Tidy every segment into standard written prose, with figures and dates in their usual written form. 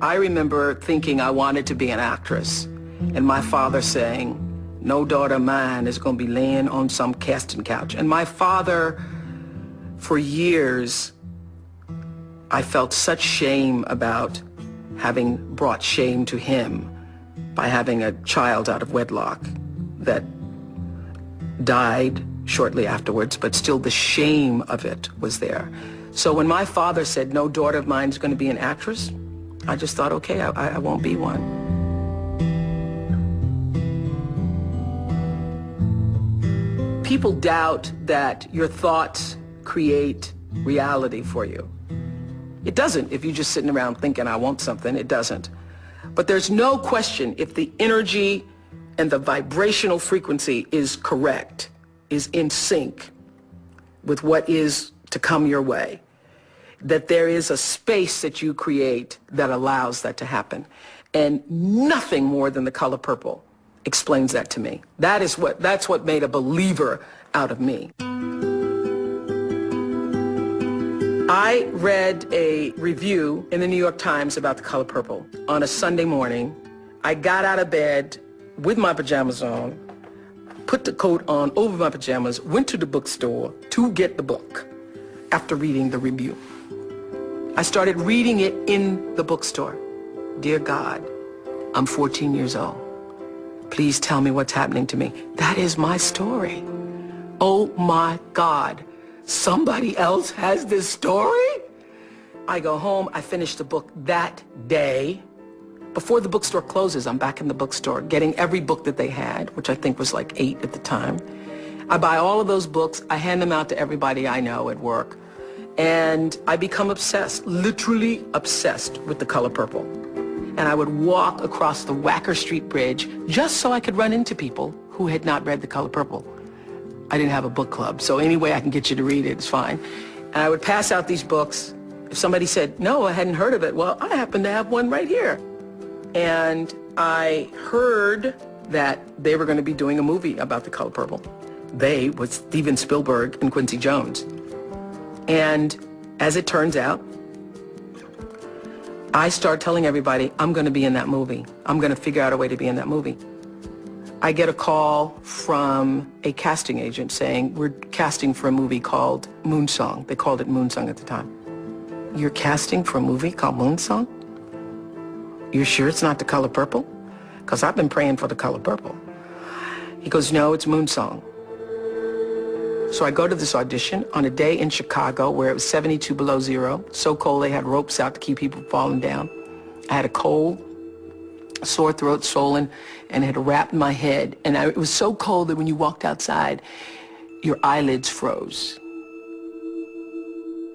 I remember thinking I wanted to be an actress, and my father saying, no daughter of mine is going to be laying on some casting couch. And my father, for years, I felt such shame about having brought shame to him by having a child out of wedlock that died shortly afterwards, but still the shame of it was there. So when my father said, no daughter of mine is going to be an actress, I just thought, okay, I won't be one. People doubt that your thoughts create reality for you. It doesn't if you're just sitting around thinking, I want something. It doesn't. But there's no question if the energy and the vibrational frequency is correct, is in sync with what is to come your way, that there is a space that you create that allows that to happen. And nothing more than the color purple explains that to me. That's what made a believer out of me. I read a review in the New York Times about the color purple on a Sunday morning. I got out of bed with my pajamas on, put the coat on over my pajamas, went to the bookstore to get the book after reading the review. I started reading it in the bookstore. Dear God, I'm 14 years old. Please tell me what's happening to me. That is my story. Oh my God, somebody else has this story? I go home, I finish the book that day. Before the bookstore closes, I'm back in the bookstore getting every book that they had, which I think was like 8 at the time. I buy all of those books, I hand them out to everybody I know at work, and I become obsessed, literally obsessed with the color purple. And I would walk across the Wacker Street Bridge just so I could run into people who had not read The Color Purple. I didn't have a book club, so any way I can get you to read it is fine. And I would pass out these books. If somebody said, no, I hadn't heard of it, well, I happen to have one right here. And I heard that they were going to be doing a movie about The Color Purple. They was Steven Spielberg and Quincy Jones. And as it turns out, I start telling everybody, I'm going to be in that movie. I'm going to figure out a way to be in that movie. I get a call from a casting agent saying, we're casting for a movie called Moonsong. They called it Moonsong at the time. You're casting for a movie called Moonsong? You're sure it's not The Color Purple? Because I've been praying for The Color Purple. He goes, no, it's Moonsong. So I go to this audition on a day in Chicago where it was 72 below zero. So cold they had ropes out to keep people from falling down. I had a cold, sore throat, swollen, and it had wrapped my head. And it was so cold that when you walked outside, your eyelids froze.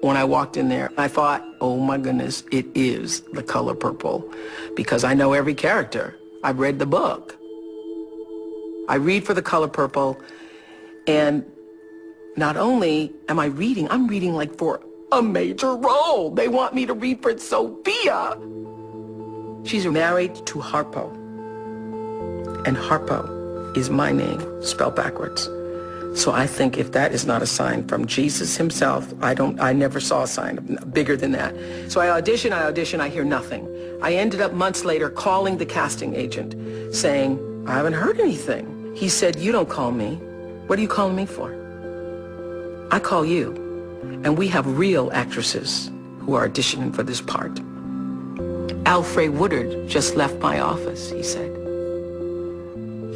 When I walked in there, I thought, oh my goodness, it is The Color Purple. Because I know every character. I've read the book. I read for The Color Purple, and not only am I reading, I'm reading like for a major role. They want me to read for Sophia. She's married to Harpo. And Harpo is my name, spelled backwards. So I think if that is not a sign from Jesus himself, I never saw a sign bigger than that. So I audition, I hear nothing. I ended up months later calling the casting agent saying, I haven't heard anything. He said, you don't call me. What are you calling me for? I call you, and we have real actresses who are auditioning for this part. Alfre Woodard just left my office, he said.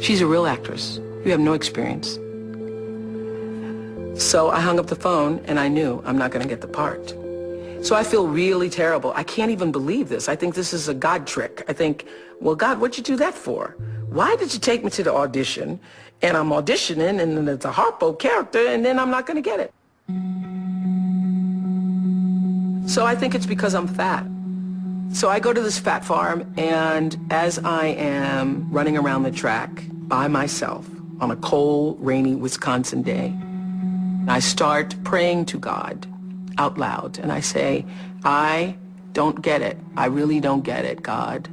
She's a real actress. You have no experience. So I hung up the phone, and I knew I'm not going to get the part. So I feel really terrible. I can't even believe this. I think this is a God trick. I think, well, God, what'd you do that for? Why did you take me to the audition, and I'm auditioning, and then it's a Harpo character, and then I'm not going to get it? So I think it's because I'm fat. So I go to this fat farm, and as I am running around the track by myself on a cold, rainy Wisconsin day, I start praying to God out loud, and I say, I don't get it. I really don't get it, God,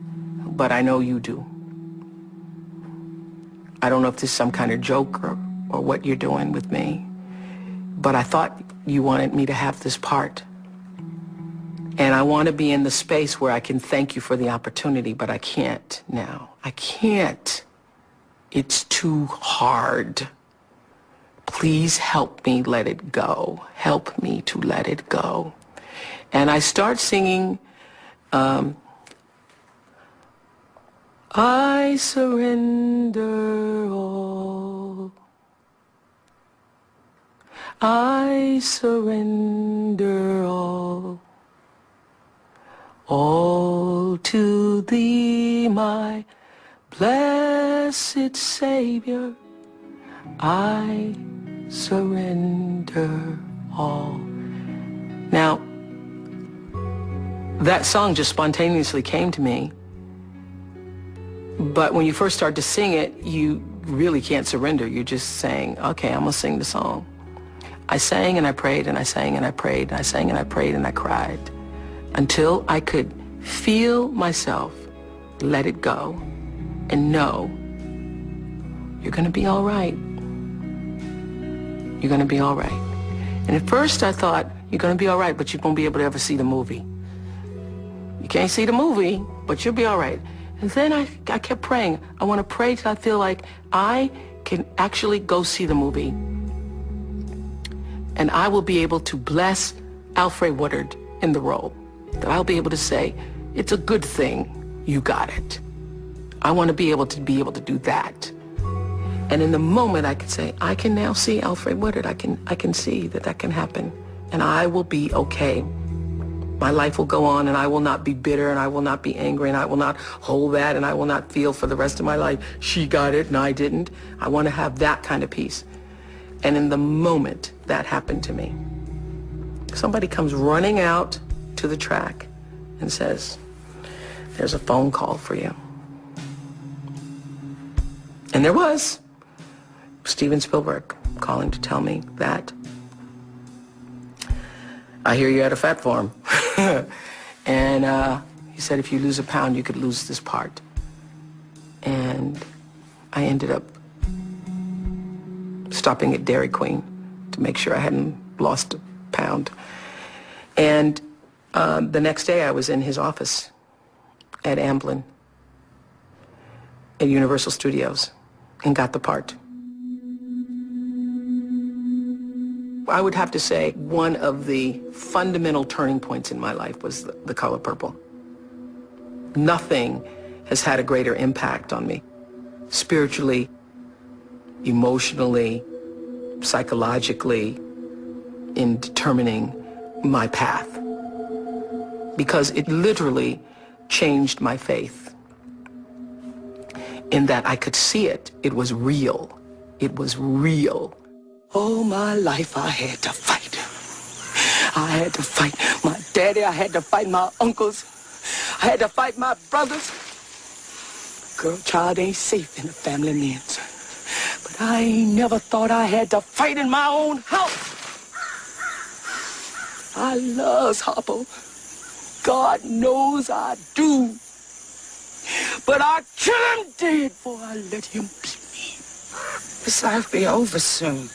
but I know you do. I don't know if this is some kind of joke or what you're doing with me, but I thought you wanted me to have this part. And I want to be in the space where I can thank you for the opportunity, but I can't now. I can't. It's too hard. Please help me let it go. Help me to let it go. And I start singing, I surrender all. I surrender all. All to thee, my blessed Savior. I surrender all. Now, that song just spontaneously came to me. But when you first start to sing it, you really can't surrender. You're just saying, okay, I'm going to sing the song. I sang and I prayed and I sang and I prayed and I sang and I prayed and I cried until I could feel myself let it go and know you're going to be all right. You're going to be all right. And at first I thought, you're going to be all right, but you won't be able to ever see the movie. You can't see the movie, but you'll be all right. And then I kept praying. I want to pray till I feel like I can actually go see the movie. And I will be able to bless Alfred Woodard in the role. That I'll be able to say, it's a good thing you got it. I want to be able to do that. And in the moment I could say, I can now see Alfred Woodard. I can see that can happen. And I will be okay. My life will go on, and I will not be bitter, and I will not be angry, and I will not hold that, and I will not feel for the rest of my life, she got it and I didn't. I want to have that kind of peace. And in the moment that happened to me, somebody comes running out to the track and says, there's a phone call for you. And there was Steven Spielberg calling to tell me that I hear you had a fat farm. And he said, if you lose a pound, you could lose this part. And I ended up stopping at Dairy Queen to make sure I hadn't lost a pound. And the next day I was in his office at Amblin at Universal Studios and got the part. I would have to say one of the fundamental turning points in my life was The Color Purple. Nothing has had a greater impact on me, spiritually, emotionally, psychologically, in determining my path, because it literally changed my faith in that I could see it. It was real. It was real. All my life I had to fight. I had to fight my daddy. I had to fight my uncles. I had to fight my brothers. Girl, child ain't safe in the family names. But I ain't never thought I had to fight in my own house. I loves Harpo. God knows I do. But I kill him dead before I let him beat me. This life be over soon.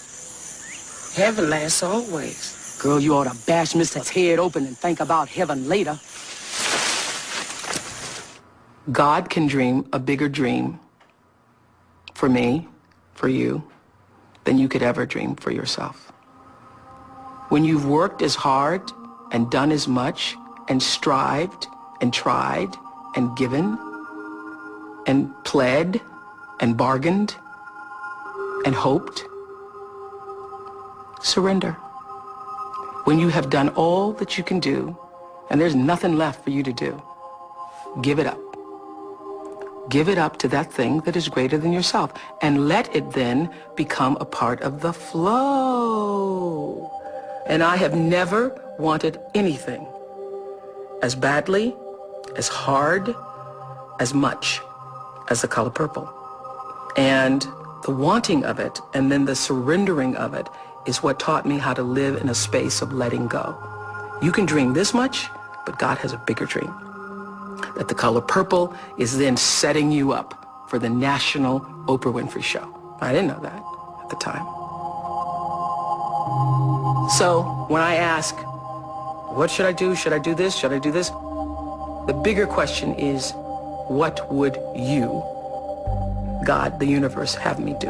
Heaven lasts always. Girl, you ought to bash Mr. head open and think about heaven later. God can dream a bigger dream for me, for you, than you could ever dream for yourself. When you've worked as hard and done as much and strived and tried and given and pled and bargained and hoped, surrender. When you have done all that you can do and there's nothing left for you to do, give it up. Give it up to that thing that is greater than yourself and let it then become a part of the flow. And I have never wanted anything as badly, as hard, as much as The Color Purple. And the wanting of it and then the surrendering of it is what taught me how to live in a space of letting go. You can dream this much, but God has a bigger dream. That The Color Purple is then setting you up for the national Oprah Winfrey Show. I didn't know that at the time. So when I ask, What should I do? Should I do this? Should I do this? The bigger question is, what would you, God, the universe, have me do?